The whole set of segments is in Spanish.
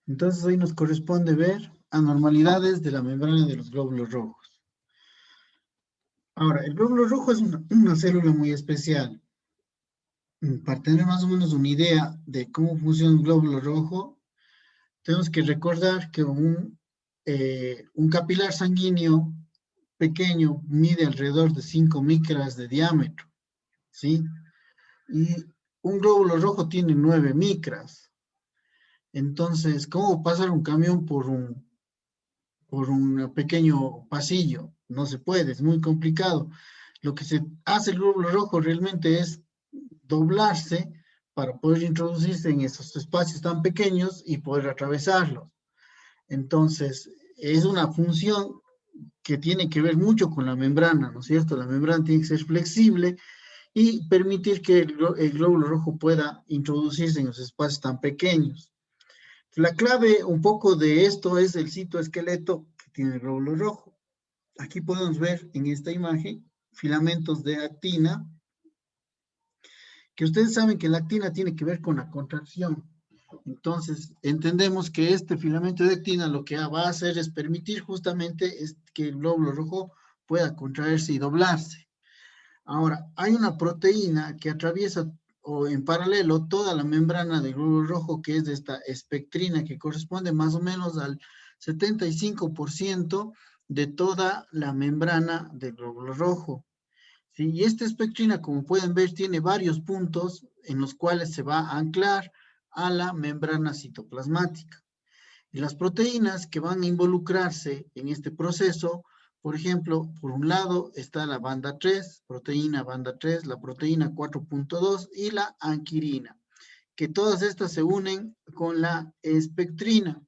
Entonces hoy nos corresponde ver anormalidades de la membrana de los glóbulos rojos. Ahora, el glóbulo rojo es una célula muy especial. Para tener más o menos una idea de cómo funciona un glóbulo rojo, tenemos que recordar que un capilar sanguíneo pequeño mide alrededor de 5 micras de diámetro, ¿sí? Y un glóbulo rojo tiene 9 micras. Entonces, ¿cómo pasar un camión por un pequeño pasillo? No se puede, es muy complicado. Lo que se hace el glóbulo rojo realmente es doblarse para poder introducirse en esos espacios tan pequeños y poder atravesarlos. Entonces, es una función que tiene que ver mucho con la membrana, ¿no es cierto? La membrana tiene que ser flexible y permitir que el glóbulo rojo pueda introducirse en los espacios tan pequeños. La clave un poco de esto es el citoesqueleto que tiene el glóbulo rojo. Aquí podemos ver en esta imagen filamentos de actina, que ustedes saben que la actina tiene que ver con la contracción. Entonces, entendemos que este filamento de actina lo que va a hacer es permitir justamente que el glóbulo rojo pueda contraerse y doblarse. Ahora, hay una proteína que atraviesa o en paralelo toda la membrana del glóbulo rojo, que es de esta espectrina, que corresponde más o menos al 75% de toda la membrana del glóbulo rojo. ¿Sí? Y esta espectrina, como pueden ver, tiene varios puntos en los cuales se va a anclar a la membrana citoplasmática. Y las proteínas que van a involucrarse en este proceso, por ejemplo, por un lado está la banda 3, proteína banda 3, la proteína 4.2 y la anquirina, que todas estas se unen con la espectrina,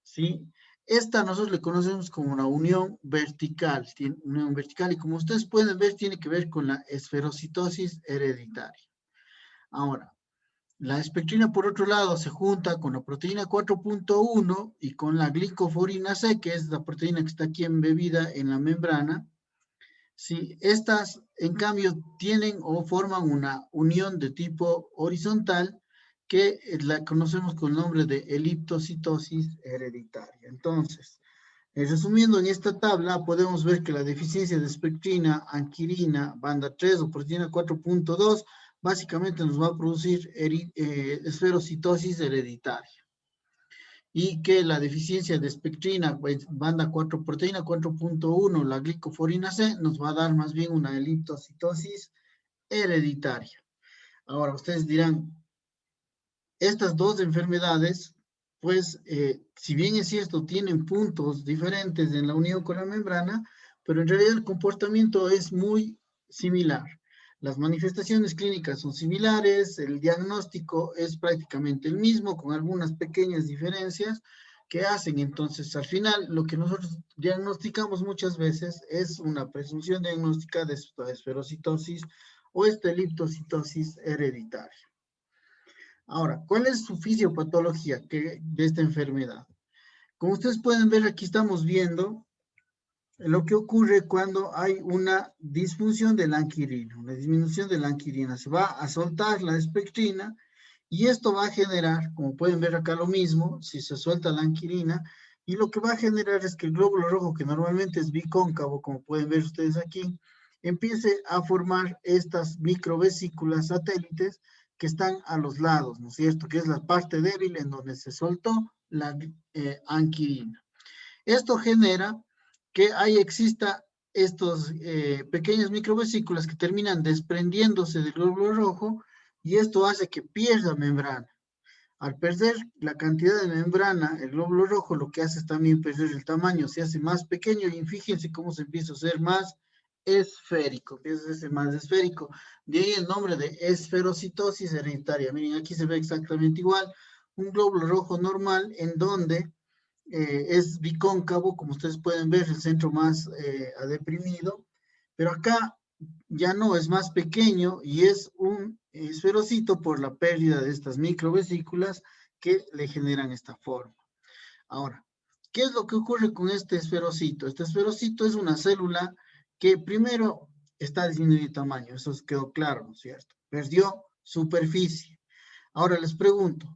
¿sí? Esta nosotros le conocemos como una unión vertical, y como ustedes pueden ver, tiene que ver con la esferocitosis hereditaria. Ahora, la espectrina, por otro lado, se junta con la proteína 4.1 y con la glicoforina C, que es la proteína que está aquí embebida en la membrana. Sí, estas, en cambio, tienen o forman una unión de tipo horizontal que la conocemos con el nombre de eliptocitosis hereditaria. Entonces, resumiendo en esta tabla, podemos ver que la deficiencia de espectrina, anquirina, banda 3 o proteína 4.2 básicamente nos va a producir esferocitosis hereditaria. Y que la deficiencia de espectrina, banda 4, proteína 4.1, la glicoforina C, nos va a dar más bien una eliptocitosis hereditaria. Ahora, ustedes dirán, estas dos enfermedades, pues, si bien es cierto, tienen puntos diferentes en la unión con la membrana, pero en realidad el comportamiento es muy similar. Las manifestaciones clínicas son similares, el diagnóstico es prácticamente el mismo, con algunas pequeñas diferencias que hacen entonces al final lo que nosotros diagnosticamos muchas veces es una presunción diagnóstica de esferocitosis o esteliptocitosis hereditaria. Ahora, ¿cuál es su fisiopatología de esta enfermedad? Como ustedes pueden ver, aquí estamos viendo lo que ocurre cuando hay una disfunción de la anquirina, una disminución de la anquirina. Se va a soltar la espectrina y esto va a generar, como pueden ver acá lo mismo, si se suelta la anquirina, y lo que va a generar es que el glóbulo rojo, que normalmente es bicóncavo, como pueden ver ustedes aquí, empiece a formar estas microvesículas satélites que están a los lados, ¿no es cierto? Que es la parte débil en donde se soltó la anquirina. Esto genera que ahí exista estos pequeñas microvesículas que terminan desprendiéndose del glóbulo rojo y esto hace que pierda membrana. Al perder la cantidad de membrana, el glóbulo rojo lo que hace es también perder el tamaño, se hace más pequeño y fíjense cómo se empieza a hacer más esférico, empieza a hacerse más esférico. De ahí el nombre de esferocitosis hereditaria. Miren, aquí se ve exactamente igual, un glóbulo rojo normal en donde es bicóncavo, como ustedes pueden ver, el centro más deprimido, pero acá ya no, es más pequeño y es un esferocito por la pérdida de estas microvesículas que le generan esta forma. Ahora, ¿qué es lo que ocurre con este esferocito? Este esferocito es una célula que primero está disminuyendo de tamaño, eso quedó claro, ¿no es cierto? Perdió superficie. Ahora les pregunto,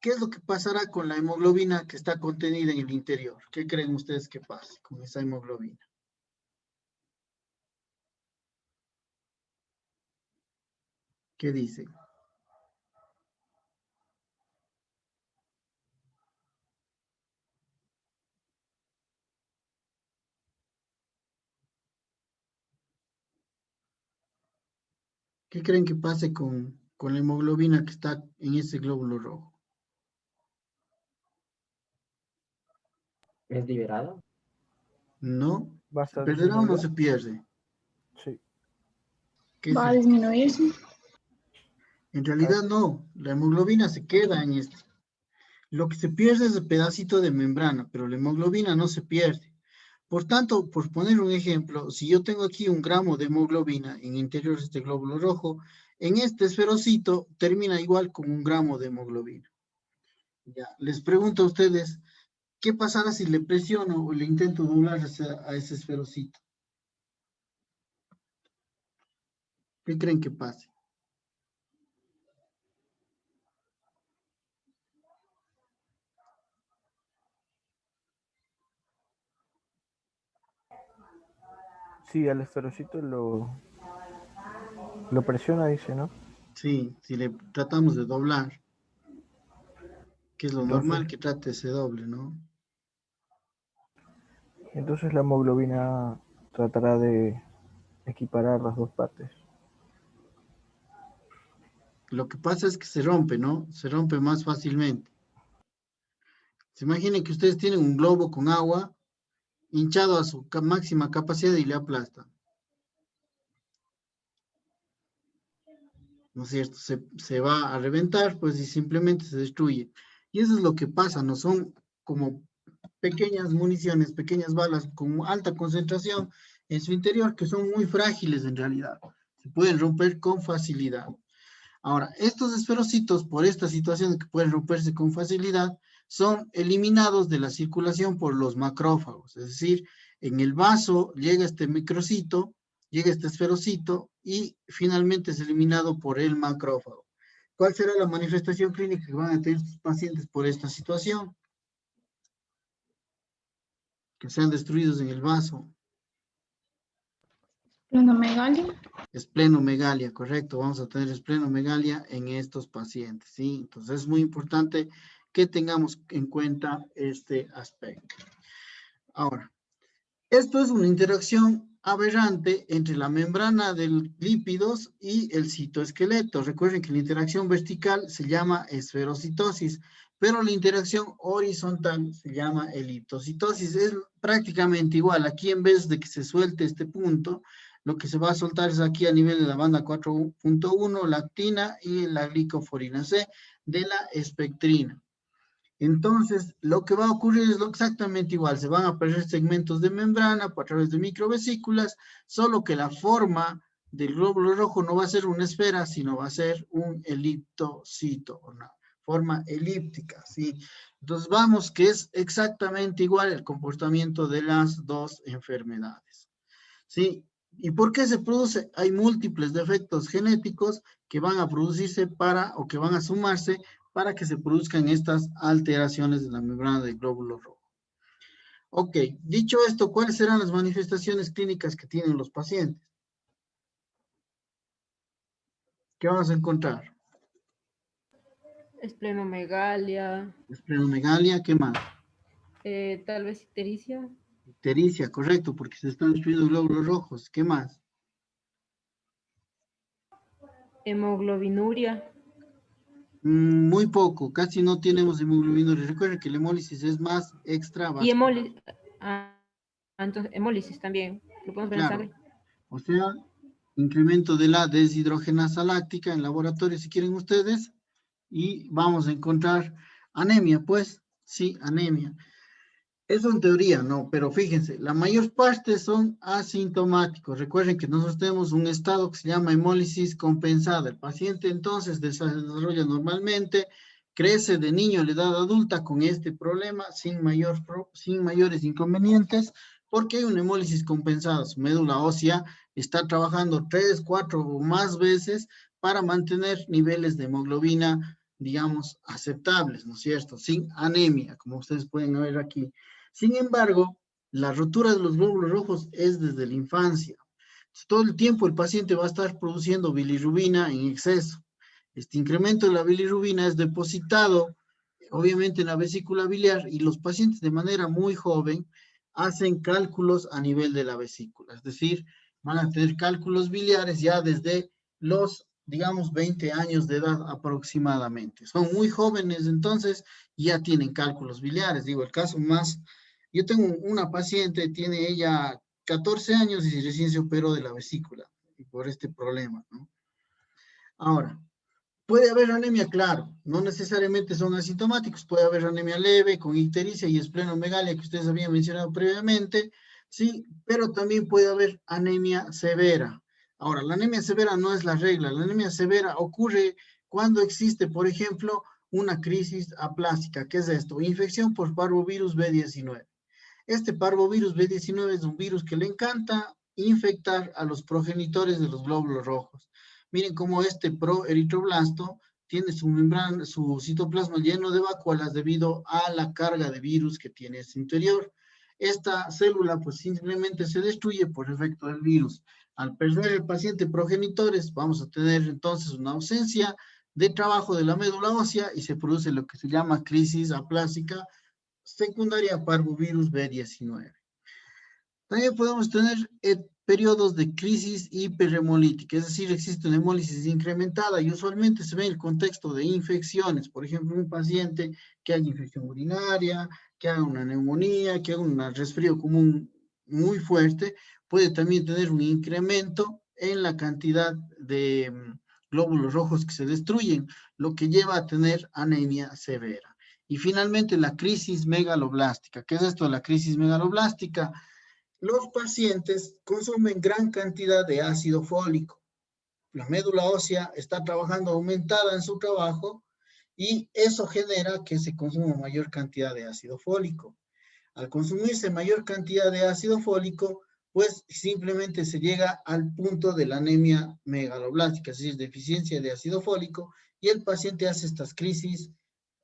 ¿Qué es lo que pasará con la hemoglobina que está contenida en el interior? ¿Qué creen ustedes que pase con esa hemoglobina? ¿Qué dicen? ¿Qué creen que pase con la hemoglobina que está en ese glóbulo rojo? ¿Es liberado? ¿No? Va a ¿Se estar perderá o no disminuida. se pierde? Sí. ¿Qué Va a creen? disminuirse. En realidad no, la hemoglobina se queda en este. Lo que se pierde es el pedacito de membrana, pero la hemoglobina no se pierde. Por tanto, por poner un ejemplo, si yo tengo aquí 1 gramo de hemoglobina en el interior de este glóbulo rojo, en este esferocito termina igual con 1 gramo de hemoglobina. Ya, les pregunto a ustedes, ¿qué pasará si le presiono o le intento doblar a ese esferocito? ¿Qué creen que pase? Sí, al esferocito lo presiona, dice, ¿no? Sí, si le tratamos de doblar, que es lo Entonces, normal que trate ese doble, ¿no? entonces la hemoglobina tratará de equiparar las dos partes. Lo que pasa es que se rompe, ¿no? Se rompe más fácilmente. Se imaginen que ustedes tienen un globo con agua hinchado a su máxima capacidad y le aplastan. ¿No es cierto? Se va a reventar, pues, y simplemente se destruye. Y eso es lo que pasa, ¿no? Son como pequeñas municiones, pequeñas balas con alta concentración en su interior que son muy frágiles en realidad. Se pueden romper con facilidad. Ahora, estos esferocitos, por esta situación que pueden romperse con facilidad, son eliminados de la circulación por los macrófagos. Es decir, en el vaso llega este microcito, llega este esferocito y finalmente es eliminado por el macrófago. ¿Cuál será la manifestación clínica que van a tener estos pacientes por esta situación? Que sean destruidos en el vaso. Esplenomegalia. Esplenomegalia, correcto. Vamos a tener esplenomegalia en estos pacientes, ¿sí? Entonces es muy importante que tengamos en cuenta este aspecto. Ahora, esto es una interacción aberrante entre la membrana de lípidos y el citoesqueleto. Recuerden que la interacción vertical se llama esferocitosis, pero la interacción horizontal se llama eliptocitosis. Es prácticamente igual. Aquí en vez de que se suelte este punto, lo que se va a soltar es aquí a nivel de la banda 4.1, la actina y la glicoforina C de la espectrina. Entonces, lo que va a ocurrir es exactamente igual. Se van a perder segmentos de membrana a través de microvesículas, solo que la forma del glóbulo rojo no va a ser una esfera, sino va a ser un eliptocito, una forma elíptica, ¿sí? Entonces, vamos que es exactamente igual el comportamiento de las dos enfermedades, ¿sí? ¿Y por qué se produce? Hay múltiples defectos genéticos que van a producirse o que van a sumarse para que se produzcan estas alteraciones de la membrana del glóbulo rojo. Ok, dicho esto, ¿cuáles serán las manifestaciones clínicas que tienen los pacientes? ¿Qué vamos a encontrar? Esplenomegalia, Esplenomegalia, ¿qué más? tal vez ictericia, Ictericia, correcto, porque se están destruyendo glóbulos rojos. ¿Qué más? hemoglobinuria Muy poco, casi no tenemos hemoglobinuria. Recuerden que la hemólisis es más y extravascular. entonces, hemólisis también. ¿Lo podemos ver en Claro, sangre? o sea, incremento de la deshidrogenasa láctica en laboratorio, si quieren ustedes, y vamos a encontrar anemia, pues, sí, anemia. Eso en teoría, no, pero fíjense, la mayor parte son asintomáticos. Recuerden que nosotros tenemos un estado que se llama hemólisis compensada. El paciente entonces desarrolla normalmente, crece de niño a la edad adulta con este problema sin mayores inconvenientes, porque hay una hemólisis compensada. Su médula ósea está trabajando 3, 4 o más veces para mantener niveles de hemoglobina digamos, aceptables, ¿no es cierto? Sin anemia, como ustedes pueden ver aquí. Sin embargo, la rotura de los glóbulos rojos es desde la infancia. Todo el tiempo el paciente va a estar produciendo bilirrubina en exceso. Este incremento de la bilirrubina es depositado, obviamente, en la vesícula biliar, y los pacientes de manera muy joven hacen cálculos a nivel de la vesícula. Es decir, van a tener cálculos biliares ya desde los, digamos, 20 años de edad aproximadamente. Son muy jóvenes, entonces ya tienen cálculos biliares. Digo, el caso más, yo tengo una paciente, tiene ella 14 años y recién se operó de la vesícula por este problema, ¿no? Ahora, puede haber anemia, claro, no necesariamente son asintomáticos, puede haber anemia leve con ictericia y esplenomegalia que ustedes habían mencionado previamente, sí, pero también puede haber anemia severa. Ahora, la anemia severa no es la regla, la anemia severa ocurre cuando existe, por ejemplo, una crisis aplástica. ¿Qué es esto? Infección por parvovirus B19. Este parvovirus B19 es un virus que le encanta infectar a los progenitores de los glóbulos rojos. Miren cómo este proeritroblasto tiene su membrana, su citoplasma lleno de vacuolas debido a la carga de virus que tiene en su interior. Esta célula pues simplemente se destruye por efecto del virus. Al perder el paciente progenitores, vamos a tener entonces una ausencia de trabajo de la médula ósea y se produce lo que se llama crisis aplásica secundaria parvovirus B19. También podemos tener periodos de crisis hiperhemolítica, es decir, existe una hemólisis incrementada y usualmente se ve en el contexto de infecciones. Por ejemplo, un paciente que haga infección urinaria, que haga una neumonía, que haga un resfrío común muy fuerte, puede también tener un incremento en la cantidad de glóbulos rojos que se destruyen, lo que lleva a tener anemia severa. Y finalmente la crisis megaloblástica. ¿Qué es esto de la crisis megaloblástica? Los pacientes consumen gran cantidad de ácido fólico. La médula ósea está trabajando aumentada en su trabajo y eso genera que se consuma mayor cantidad de ácido fólico. Al consumirse mayor cantidad de ácido fólico, pues simplemente se llega al punto de la anemia megaloblástica, es decir, deficiencia de ácido fólico, y el paciente hace estas crisis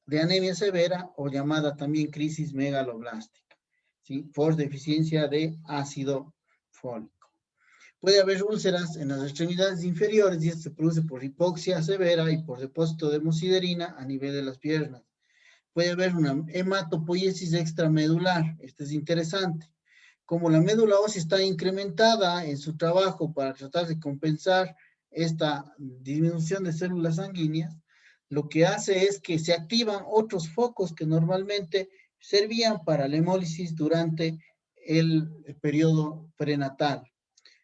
de anemia severa o llamada también crisis megaloblástica, ¿sí? Por deficiencia de ácido fólico. Puede haber úlceras en las extremidades inferiores y esto se produce por hipoxia severa y por depósito de hemosiderina a nivel de las piernas. Puede haber una hematopoiesis extramedular, esto es interesante. Como la médula ósea está incrementada en su trabajo para tratar de compensar esta disminución de células sanguíneas, lo que hace es que se activan otros focos que normalmente servían para la hemólisis durante el periodo prenatal.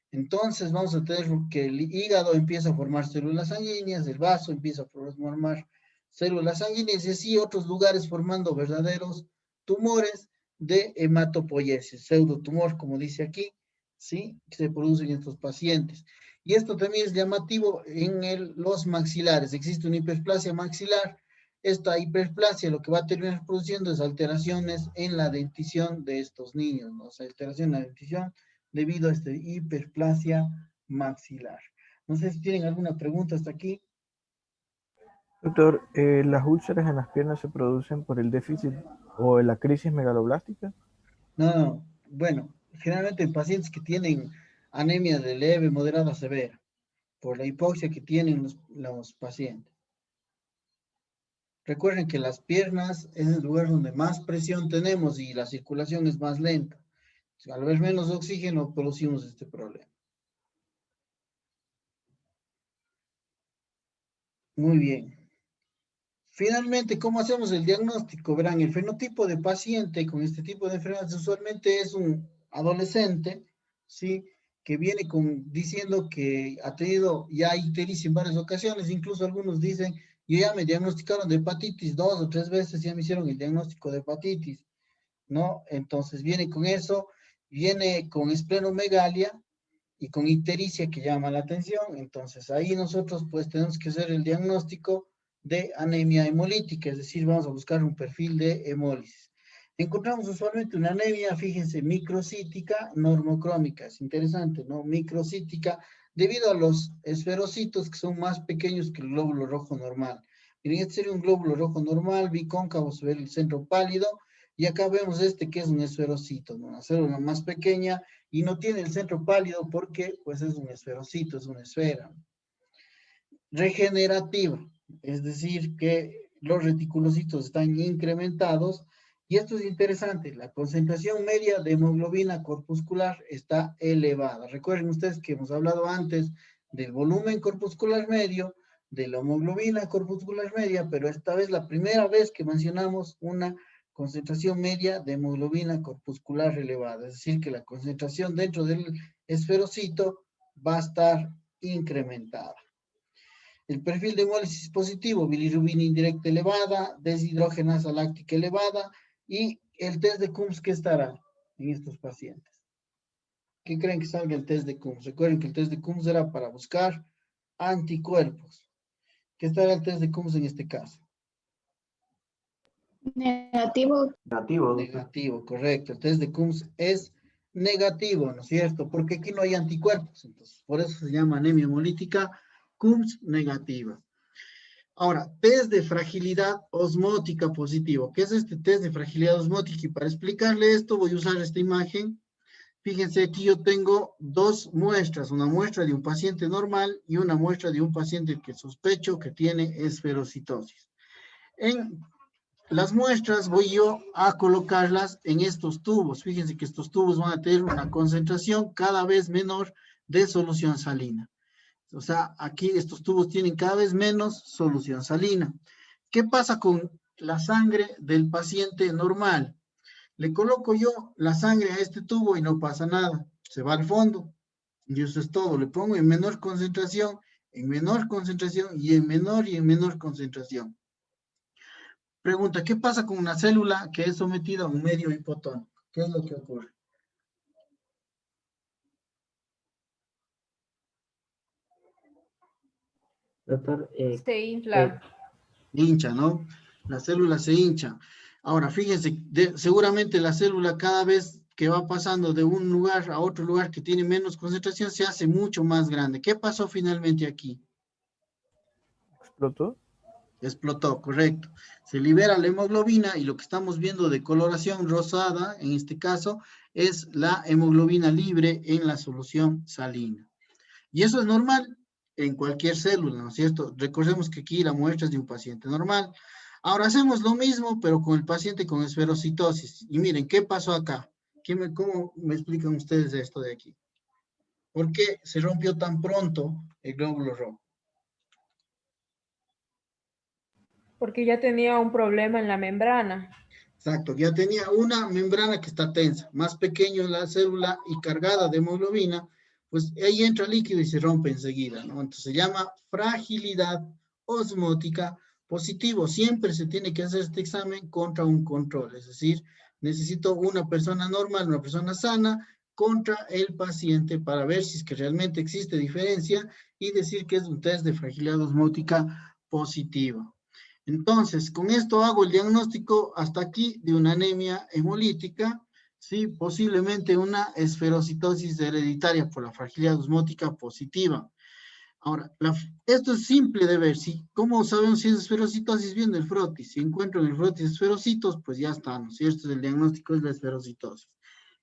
Entonces vamos a tener que el hígado empieza a formar células sanguíneas, el vaso empieza a formar células sanguíneas y así otros lugares formando verdaderos tumores de hematopoiesis, pseudotumor, como dice aquí, ¿sí? Que se producen en estos pacientes. Y esto también es llamativo en los maxilares. Existe una hiperplasia maxilar. Esta hiperplasia lo que va a terminar produciendo es alteraciones en la dentición de estos niños, ¿no? O sea, alteración en la dentición debido a esta hiperplasia maxilar. No sé si tienen alguna pregunta hasta aquí. Doctor, ¿las úlceras en las piernas se producen por el déficit o la crisis megaloblástica? No, bueno, generalmente en pacientes que tienen anemia de leve, moderada, severa, por la hipoxia que tienen los pacientes. Recuerden que las piernas es el lugar donde más presión tenemos y la circulación es más lenta. Al haber menos oxígeno, producimos este problema. Muy bien. Finalmente, ¿cómo hacemos el diagnóstico? Verán, el fenotipo de paciente con este tipo de enfermedades usualmente es un adolescente, ¿sí? Que viene diciendo que ha tenido ya ictericia en varias ocasiones, incluso algunos dicen, yo ya me diagnosticaron de hepatitis 2 o 3 veces, ya me hicieron el diagnóstico de hepatitis, ¿no? Entonces viene con eso, viene con esplenomegalia y con ictericia que llama la atención, entonces ahí nosotros pues tenemos que hacer el diagnóstico de anemia hemolítica, es decir, vamos a buscar un perfil de hemólisis. Encontramos usualmente una anemia, fíjense, microcítica normocrómica, es interesante, ¿no? Microcítica, debido a los esferocitos que son más pequeños que el glóbulo rojo normal. Miren, este sería un glóbulo rojo normal, bicóncavo, se ve el centro pálido, y acá vemos este que es un esferocito, ¿no? Una célula más pequeña, y no tiene el centro pálido porque, pues, es un esferocito, es una esfera. Regenerativa, es decir, que los reticulocitos están incrementados, y esto es interesante, la concentración media de hemoglobina corpuscular está elevada. Recuerden ustedes que hemos hablado antes del volumen corpuscular medio, de la hemoglobina corpuscular media, pero esta vez la primera vez que mencionamos una concentración media de hemoglobina corpuscular elevada, es decir, que la concentración dentro del esferocito va a estar incrementada. El perfil de hemólisis positivo, bilirrubina indirecta elevada, deshidrogenasa láctica elevada, y el test de Coombs, ¿qué estará en estos pacientes? ¿Qué creen que salga el test de Coombs? Recuerden que el test de Coombs era para buscar anticuerpos. ¿Qué estará el test de Coombs en este caso? Negativo. Negativo, doctor. Negativo, correcto. El test de Coombs es negativo, ¿no es cierto? Porque aquí no hay anticuerpos. Entonces, por eso se llama anemia hemolítica Coombs negativa. Ahora, test de fragilidad osmótica positivo. ¿Qué es este test de fragilidad osmótica? Y para explicarle esto voy a usar esta imagen. Fíjense, aquí yo tengo dos muestras, una muestra de un paciente normal y una muestra de un paciente que sospecho que tiene esferocitosis. En las muestras voy yo a colocarlas en estos tubos. Fíjense que estos tubos van a tener una concentración cada vez menor de solución salina. O sea, aquí estos tubos tienen cada vez menos solución salina. ¿Qué pasa con la sangre del paciente normal? Le coloco yo la sangre a este tubo y no pasa nada. Se va al fondo. Y eso es todo. Le pongo en menor concentración y en menor concentración. Pregunta, ¿qué pasa con una célula que es sometida a un medio hipotónico? ¿Qué es lo que ocurre? Doctor, Se infla. Hincha, ¿no? La célula se hincha. Ahora, fíjense, seguramente la célula cada vez que va pasando de un lugar a otro lugar que tiene menos concentración se hace mucho más grande. ¿Qué pasó finalmente aquí? ¿explotó? Explotó, correcto. Se libera la hemoglobina y lo que estamos viendo de coloración rosada, en este caso, es la hemoglobina libre en la solución salina. Y eso es normal en cualquier célula, ¿no es cierto? Recordemos que aquí la muestra es de un paciente normal. Ahora hacemos lo mismo, pero con el paciente con esferocitosis. Y miren, ¿qué pasó acá? ¿Cómo me explican ustedes esto de aquí? ¿Por qué se rompió tan pronto el glóbulo rojo? Porque ya tenía un problema en la membrana. Exacto, ya tenía una membrana que está tensa, más pequeño la célula y cargada de hemoglobina, pues ahí entra líquido y se rompe enseguida, ¿no? Entonces se llama fragilidad osmótica positivo. Siempre se tiene que hacer este examen contra un control, es decir, necesito una persona normal, una persona sana, contra el paciente para ver si es que realmente existe diferencia y decir que es un test de fragilidad osmótica positiva. Entonces, con esto hago el diagnóstico hasta aquí de una anemia hemolítica, ¿sí? Posiblemente una esferocitosis hereditaria por la fragilidad osmótica positiva. Ahora, esto es simple de ver, ¿sí? ¿Cómo sabemos si es esferocitosis? Viendo el frotis. Si encuentro en el frotis esferocitos, pues ya está, ¿no es cierto? El diagnóstico es la esferocitosis.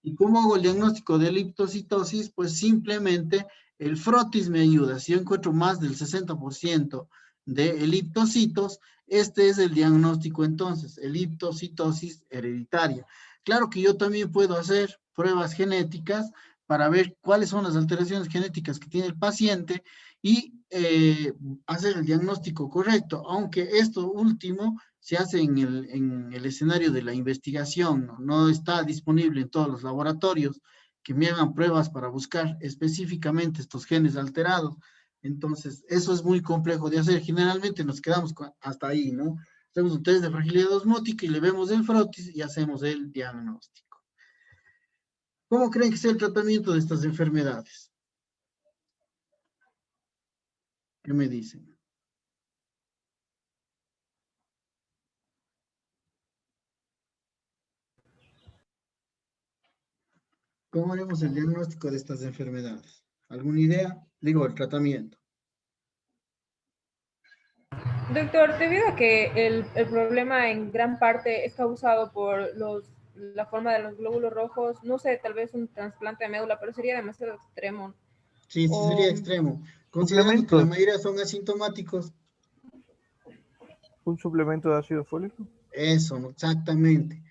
¿Y cómo hago el diagnóstico de liptocitosis? Pues simplemente el frotis me ayuda. Si yo encuentro más del 60% de eliptocitos, este es el diagnóstico entonces, eliptocitosis hereditaria. Claro que yo también puedo hacer pruebas genéticas para ver cuáles son las alteraciones genéticas que tiene el paciente y hacer el diagnóstico correcto, aunque esto último se hace en el escenario de la investigación, ¿no? No está disponible en todos los laboratorios que me hagan pruebas para buscar específicamente estos genes alterados. Entonces, eso es muy complejo de hacer. Generalmente nos quedamos hasta ahí, ¿no? Hacemos un test de fragilidad osmótica y le vemos el frotis y hacemos el diagnóstico. ¿Cómo creen que sea el tratamiento de estas enfermedades? ¿Qué me dicen? ¿Cómo haremos el diagnóstico de estas enfermedades? ¿Alguna idea? Digo, el tratamiento. Doctor, debido a que el problema en gran parte es causado por la forma de los glóbulos rojos, no sé, tal vez un trasplante de médula, pero sería demasiado extremo. Sí, sí O sería extremo. Considerando que la Suplementos, mayoría son asintomáticos, un suplemento de ácido fólico. eso, ¿no? Exactamente.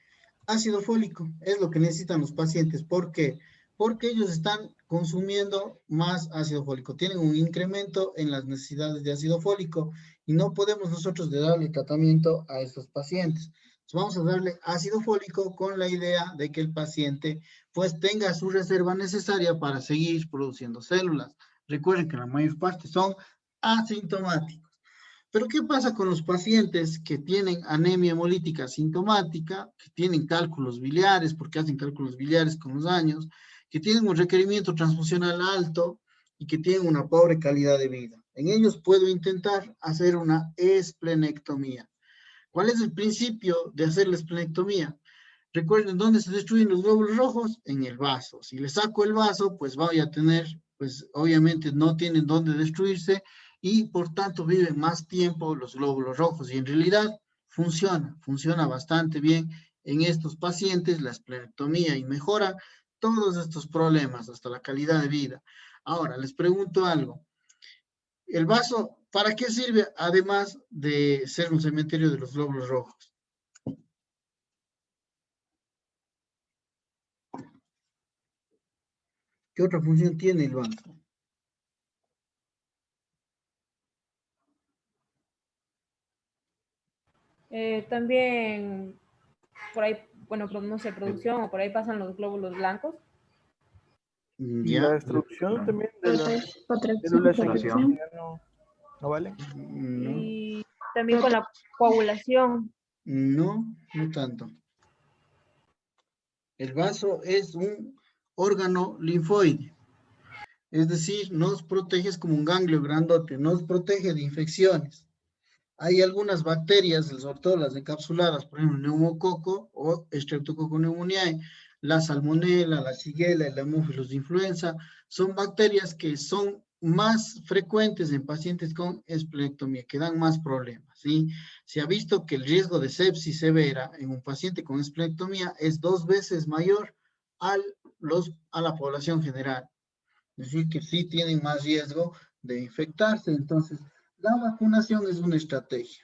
Ácido fólico es lo que necesitan los pacientes. ¿Por qué? Porque ellos están consumiendo más ácido fólico. Tienen un incremento en las necesidades de ácido fólico y no podemos nosotros de darle tratamiento a estos pacientes. Entonces, vamos a darle ácido fólico con la idea de que el paciente pues tenga su reserva necesaria para seguir produciendo células. Recuerden que la mayor parte son asintomáticos. Pero ¿qué pasa con los pacientes que tienen anemia hemolítica sintomática, que tienen cálculos biliares, porque hacen cálculos biliares con los años, que tienen un requerimiento transfusional alto y que tienen una pobre calidad de vida? En ellos puedo intentar hacer una esplenectomía. ¿Cuál es el principio de hacer la esplenectomía? Recuerden, ¿dónde se destruyen los glóbulos rojos? En el vaso. Si le saco el vaso, pues voy a tener, pues obviamente no tienen dónde destruirse y por tanto viven más tiempo los glóbulos rojos. Y en realidad funciona bastante bien en estos pacientes la esplenectomía y mejora todos estos problemas, hasta la calidad de vida. Ahora, les pregunto algo. ¿El vaso para qué sirve además de ser un cementerio de los glóbulos rojos? ¿Qué otra función tiene el vaso? también por ahí, bueno, no sé, producción o por ahí pasan los glóbulos blancos. Y la Ya, destrucción también de Otra, las otra células observación. sanguíneas no vale. no, Y también con la coagulación. no, no tanto. El vaso es un órgano linfoide, es decir, nos protege, es como un ganglio grandote, nos protege de infecciones. Hay algunas bacterias, sobre todo las encapsuladas, por ejemplo, neumococo o Streptococcus pneumoniae, la salmonela, la shigella, el hemófilos influenza, son bacterias que son más frecuentes en pacientes con esplenectomía, que dan más problemas, ¿sí? Se ha visto que el riesgo de sepsis severa en un paciente con esplenectomía es 2 veces mayor a la población general. Es decir, que sí tienen más riesgo de infectarse. Entonces, la vacunación es una estrategia.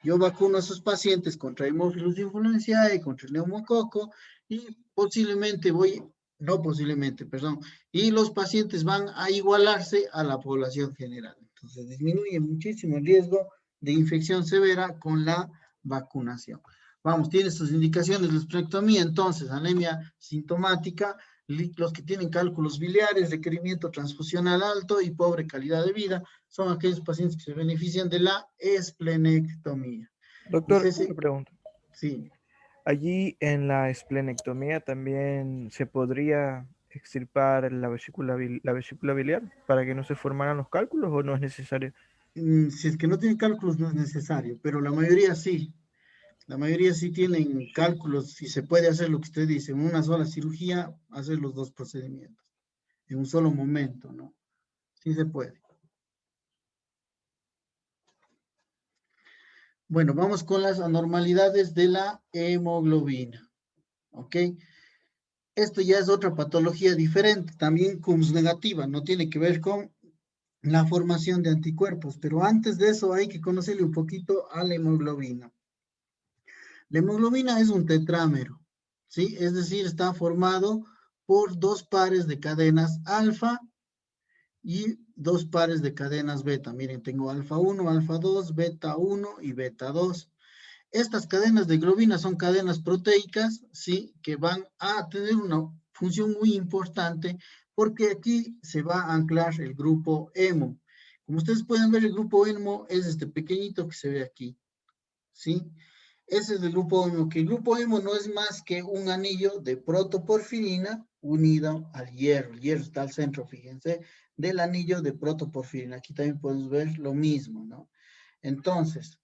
Yo vacuno a esos pacientes contra hemófilos influenzae, contra el neumococo, y no posiblemente, perdón, y los pacientes van a igualarse a la población general. Entonces, disminuye muchísimo el riesgo de infección severa con la vacunación. Vamos, tiene sus indicaciones la esplenectomía, entonces, anemia sintomática, los que tienen cálculos biliares, requerimiento transfusional alto y pobre calidad de vida, son aquellos pacientes que se benefician de la esplenectomía. No Doctor, sé una si, pregunta. sí, Allí en la esplenectomía también se podría extirpar la vesícula biliar para que no se formaran los cálculos o no es necesario. si es que no tienen cálculos no es necesario, pero la mayoría sí. La mayoría sí tienen cálculos y se puede hacer lo que usted dice, en una sola cirugía, hacer los dos procedimientos, en un solo momento, ¿no? Sí se puede. Bueno, vamos con las anormalidades de la hemoglobina, ¿ok? Esto ya es otra patología diferente, también CUMS negativa, no tiene que ver con la formación de anticuerpos, pero antes de eso hay que conocerle un poquito a la hemoglobina. La hemoglobina es un tetrámero, ¿sí? Es decir, está formado por 2 pares de cadenas alfa y 2 pares de cadenas beta. Miren, tengo alfa 1, alfa 2, beta 1 y beta 2. Estas cadenas de globina son cadenas proteicas, ¿sí? Que van a tener una función muy importante porque aquí se va a anclar el grupo hemo. Como ustedes pueden ver, el grupo hemo es este pequeñito que se ve aquí, ¿sí? Ese es el grupo hemo, que el grupo hemo no es más que un anillo de protoporfirina unido al hierro. El hierro está al centro, fíjense, del anillo de protoporfirina. Aquí también podemos ver lo mismo, ¿no? Entonces,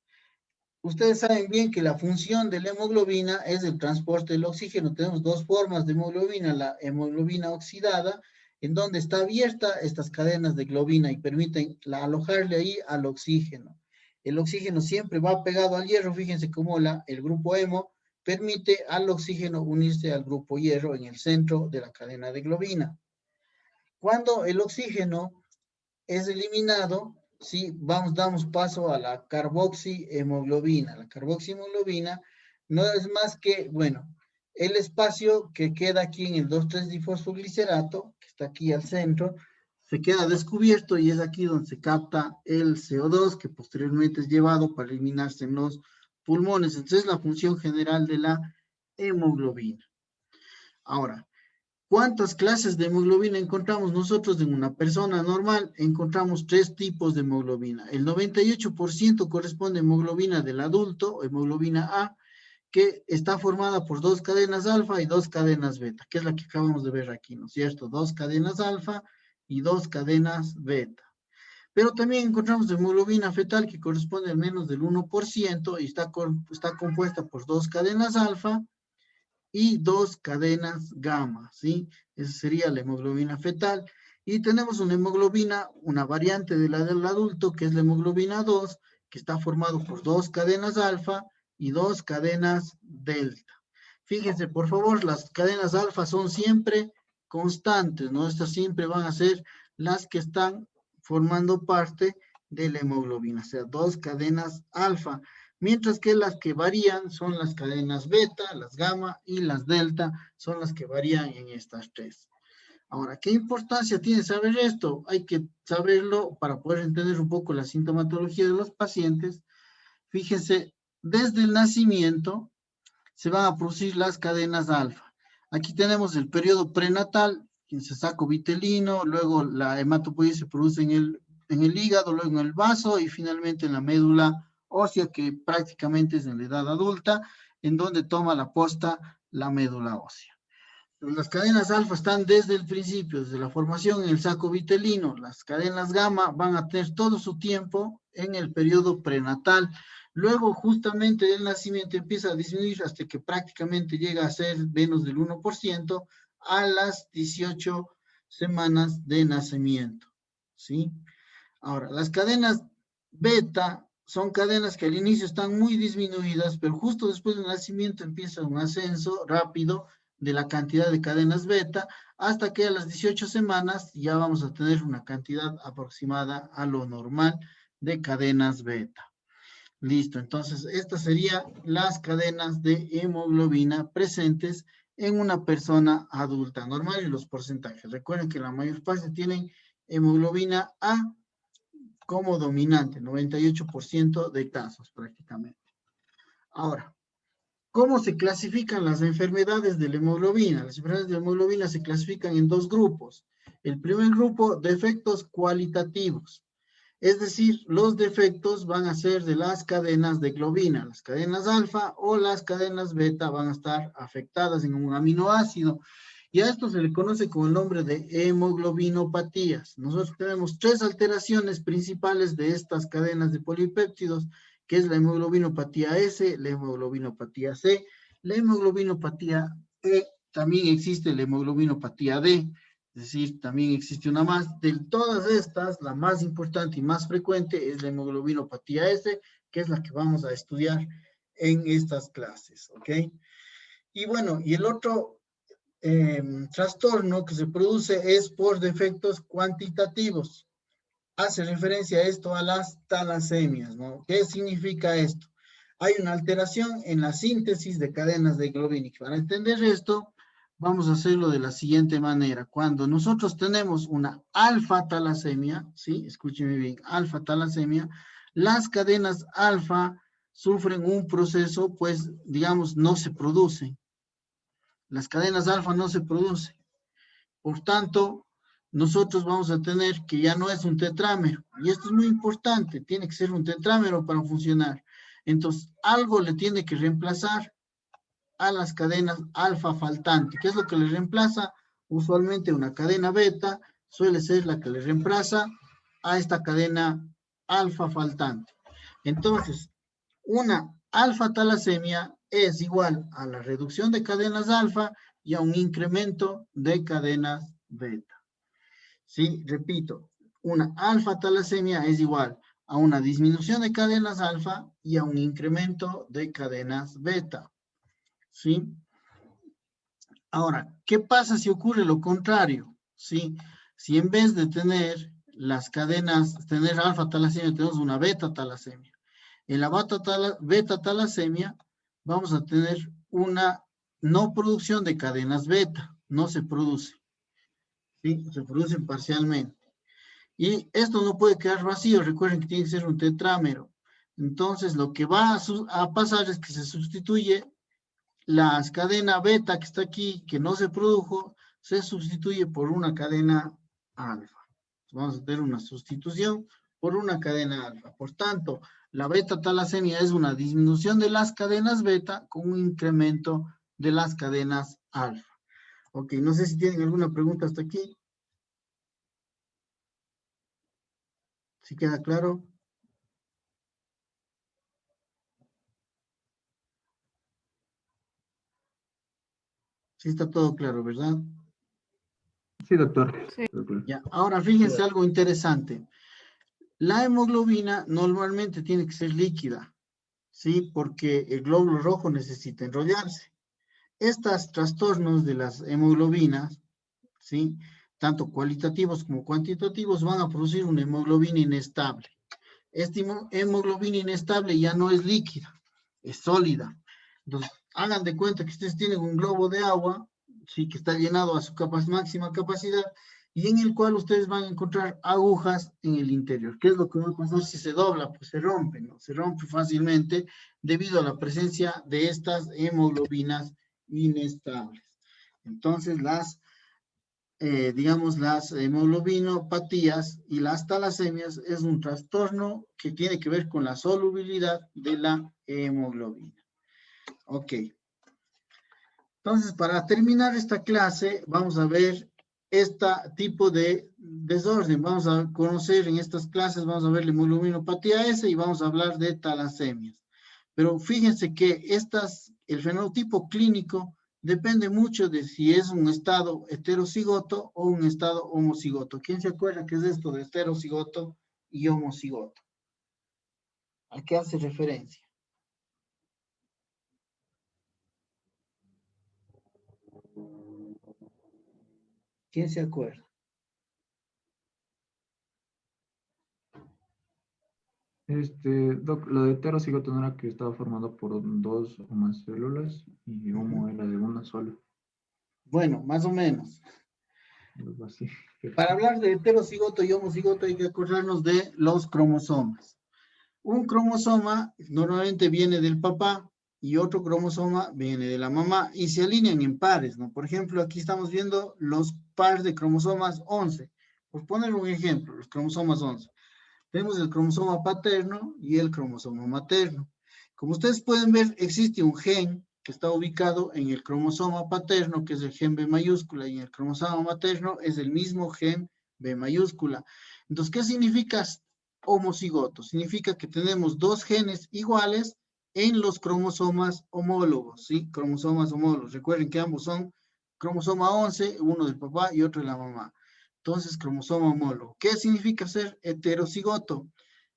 ustedes saben bien que la función de la hemoglobina es el transporte del oxígeno. Tenemos 2 formas de hemoglobina, la hemoglobina oxidada, en donde está abierta estas cadenas de globina y permiten alojarle ahí al oxígeno. el oxígeno siempre va pegado al hierro. Fíjense cómo el grupo hemo permite al oxígeno unirse al grupo hierro en el centro de la cadena de globina. Cuando el oxígeno es eliminado, ¿sí? Damos paso a la carboxihemoglobina. La carboxihemoglobina no es más que, bueno, el espacio que queda aquí en el 2,3-difosfoglicerato, que está aquí al centro, se queda descubierto y es aquí donde se capta el CO2 que posteriormente es llevado para eliminarse en los pulmones. Entonces, es la función general de la hemoglobina. Ahora, ¿cuántas clases de hemoglobina encontramos nosotros en una persona normal? Encontramos 3 tipos de hemoglobina. El 98% corresponde a hemoglobina del adulto, hemoglobina A, que está formada por 2 cadenas alfa y 2 cadenas beta, que es la que acabamos de ver aquí, ¿no es cierto? 2 cadenas alfa y 2 cadenas beta. Pero también encontramos hemoglobina fetal, que corresponde al menos del 1% y está compuesta por 2 cadenas alfa y 2 cadenas gamma, ¿sí? Esa sería la hemoglobina fetal. Y tenemos una hemoglobina, una variante de la del adulto, que es la hemoglobina 2, que está formado por 2 cadenas alfa y 2 cadenas delta. Fíjense, por favor, las cadenas alfa son siempre constantes, ¿no? Estas siempre van a ser las que están formando parte de la hemoglobina, o sea, 2 cadenas alfa. Mientras que las que varían son las cadenas beta, las gamma y las delta, son las que varían en estas 3. Ahora, ¿qué importancia tiene saber esto? Hay que saberlo para poder entender un poco la sintomatología de los pacientes. Fíjense, desde el nacimiento se van a producir las cadenas alfa. Aquí tenemos el periodo prenatal, en se saco vitelino, luego la hematopoiesis se produce en el hígado, luego en el vaso y finalmente en la médula ósea, que prácticamente es en la edad adulta, en donde toma la posta la médula ósea. Las cadenas alfa están desde el principio, desde la formación en el saco vitelino. Las cadenas gamma van a tener todo su tiempo en el periodo prenatal. Luego, justamente del nacimiento, empieza a disminuir hasta que prácticamente llega a ser menos del 1% a las 18 semanas de nacimiento, ¿sí? Ahora, las cadenas beta son cadenas que al inicio están muy disminuidas, pero justo después del nacimiento empieza un ascenso rápido de la cantidad de cadenas beta, hasta que a las 18 semanas ya vamos a tener una cantidad aproximada a lo normal de cadenas beta. Listo, entonces estas serían las cadenas de hemoglobina presentes en una persona adulta normal y los porcentajes. Recuerden que la mayor parte tienen hemoglobina A como dominante, 98% de casos prácticamente. Ahora, ¿cómo se clasifican las enfermedades de la hemoglobina? Las enfermedades de la hemoglobina se clasifican en 2 grupos. El primer grupo, defectos cualitativos. Es decir, los defectos van a ser de las cadenas de globina. Las cadenas alfa o las cadenas beta van a estar afectadas en un aminoácido. Y a esto se le conoce con el nombre de hemoglobinopatías. Nosotros tenemos 3 alteraciones principales de estas cadenas de polipéptidos, que es la hemoglobinopatía S, la hemoglobinopatía C, la hemoglobinopatía E, también existe la hemoglobinopatía D, es decir, también existe una más. De todas estas, la más importante y más frecuente es la hemoglobinopatía S, que es la que vamos a estudiar en estas clases, ¿ok? Y bueno, y el otro trastorno que se produce es por defectos cuantitativos. Hace referencia a esto a las talasemias, ¿no? ¿Qué significa esto? Hay una alteración en la síntesis de cadenas de globina. Para entender esto, vamos a hacerlo de la siguiente manera. Cuando nosotros tenemos una alfa talasemia, ¿sí? Escúcheme bien, alfa talasemia, las cadenas alfa sufren un proceso, pues, digamos, no se producen. Las cadenas alfa no se producen. Por tanto, nosotros vamos a tener que ya no es un tetrámero. Y esto es muy importante, tiene que ser un tetrámero para funcionar. Entonces, algo le tiene que reemplazar a las cadenas alfa faltante. ¿Qué es lo que le reemplaza? Usualmente una cadena beta suele ser la que le reemplaza a esta cadena alfa faltante. Entonces, una alfa talasemia es igual a la reducción de cadenas alfa y a un incremento de cadenas beta. Sí, repito, una alfa talasemia es igual a una disminución de cadenas alfa y a un incremento de cadenas beta, ¿sí? Ahora, ¿qué pasa si ocurre lo contrario? ¿Sí? Si en vez de tener las cadenas, tener alfa talasemia, tenemos una beta talasemia. En la beta talasemia vamos a tener una no producción de cadenas beta, no se produce, ¿sí? Se producen parcialmente. Y esto no puede quedar vacío, recuerden que tiene que ser un tetrámero. Entonces, lo que va a pasar es que se sustituye la cadena beta que está aquí, que no se produjo, se sustituye por una cadena alfa. Vamos a tener una sustitución por una cadena alfa. Por tanto, la beta talasemia es una disminución de las cadenas beta con un incremento de las cadenas alfa. Ok, no sé si tienen alguna pregunta hasta aquí. ¿Sí queda claro? Sí está todo claro, ¿verdad? Sí, doctor. Sí. Ya, ahora fíjense algo interesante. La hemoglobina normalmente tiene que ser líquida, ¿sí? Porque el glóbulo rojo necesita enrollarse. Estos trastornos de las hemoglobinas, ¿sí? Tanto cualitativos como cuantitativos, van a producir una hemoglobina inestable. Esta hemoglobina inestable ya no es líquida, es sólida. Entonces, hagan de cuenta que ustedes tienen un globo de agua, sí, que está llenado a su máxima capacidad, y en el cual ustedes van a encontrar agujas en el interior. ¿Qué es lo que va a pasar si se dobla? Pues se rompe, ¿no? Se rompe fácilmente debido a la presencia de estas hemoglobinas inestables. Entonces, digamos, las hemoglobinopatías y las talasemias es un trastorno que tiene que ver con la solubilidad de la hemoglobina. Ok. Entonces, para terminar esta clase, vamos a ver este tipo de desorden. Vamos a conocer en estas clases, vamos a ver la hemoglobinopatía S y vamos a hablar de talasemias. Pero fíjense que el fenotipo clínico depende mucho de si es un estado heterocigoto o un estado homocigoto. ¿Quién se acuerda qué es esto de heterocigoto y homocigoto? ¿A qué hace referencia? ¿Quién se acuerda? Doc, lo de heterocigoto no era que estaba formado por dos o más células y homo era de una sola. Bueno, más o menos. Algo así. Para hablar de heterocigoto y homocigoto hay que acordarnos de los cromosomas. Un cromosoma normalmente viene del papá y otro cromosoma viene de la mamá y se alinean en pares, ¿no? Por ejemplo, aquí estamos viendo los pares de cromosomas 11. Por poner un ejemplo, los cromosomas 11. Tenemos el cromosoma paterno y el cromosoma materno. Como ustedes pueden ver, existe un gen que está ubicado en el cromosoma paterno, que es el gen B mayúscula, y en el cromosoma materno es el mismo gen B mayúscula. Entonces, ¿qué significa homocigoto? Significa que tenemos dos genes iguales en los cromosomas homólogos, ¿sí? Cromosomas homólogos. Recuerden que ambos son cromosoma 11, uno del papá y otro de la mamá. Entonces, cromosoma homólogo. ¿Qué significa ser heterocigoto?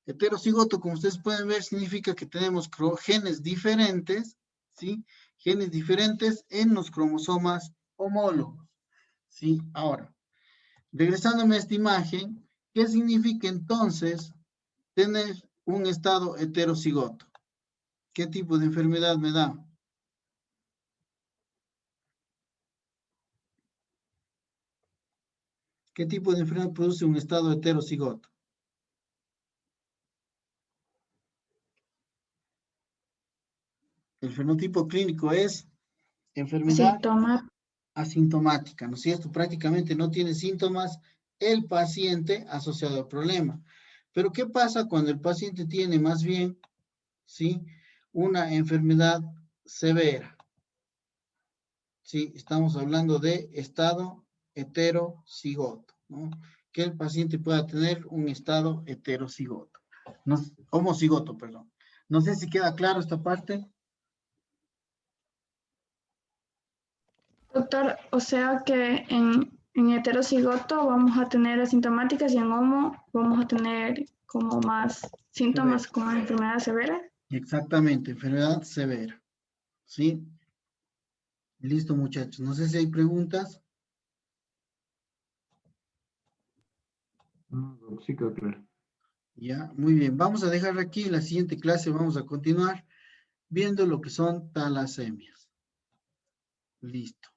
Heterocigoto, como ustedes pueden ver, significa que tenemos genes diferentes, ¿sí? Genes diferentes en los cromosomas homólogos, ¿sí? Ahora, regresándome a esta imagen, ¿qué significa entonces tener un estado heterocigoto? ¿Qué tipo de enfermedad me da? ¿Qué tipo de enfermedad produce un estado heterocigoto? El fenotipo clínico es enfermedad asintomática, ¿no es cierto? Prácticamente no tiene síntomas el paciente asociado al problema. Pero ¿qué pasa cuando el paciente tiene más bien, ¿sí? Una enfermedad severa? Sí, estamos hablando de estado heterocigoto, ¿no? Que el paciente pueda tener un estado heterocigoto, no, homocigoto, perdón. No sé si queda claro esta parte. Doctor, o sea que en heterocigoto vamos a tener asintomáticas y en homo vamos a tener como más síntomas como enfermedad severa. Exactamente, enfermedad severa. ¿Sí? Listo, muchachos. No sé si hay preguntas. No, Doc, sí quedó claro. Ya, muy bien. Vamos a dejar aquí. En la siguiente clase vamos a continuar viendo lo que son talasemias. Listo.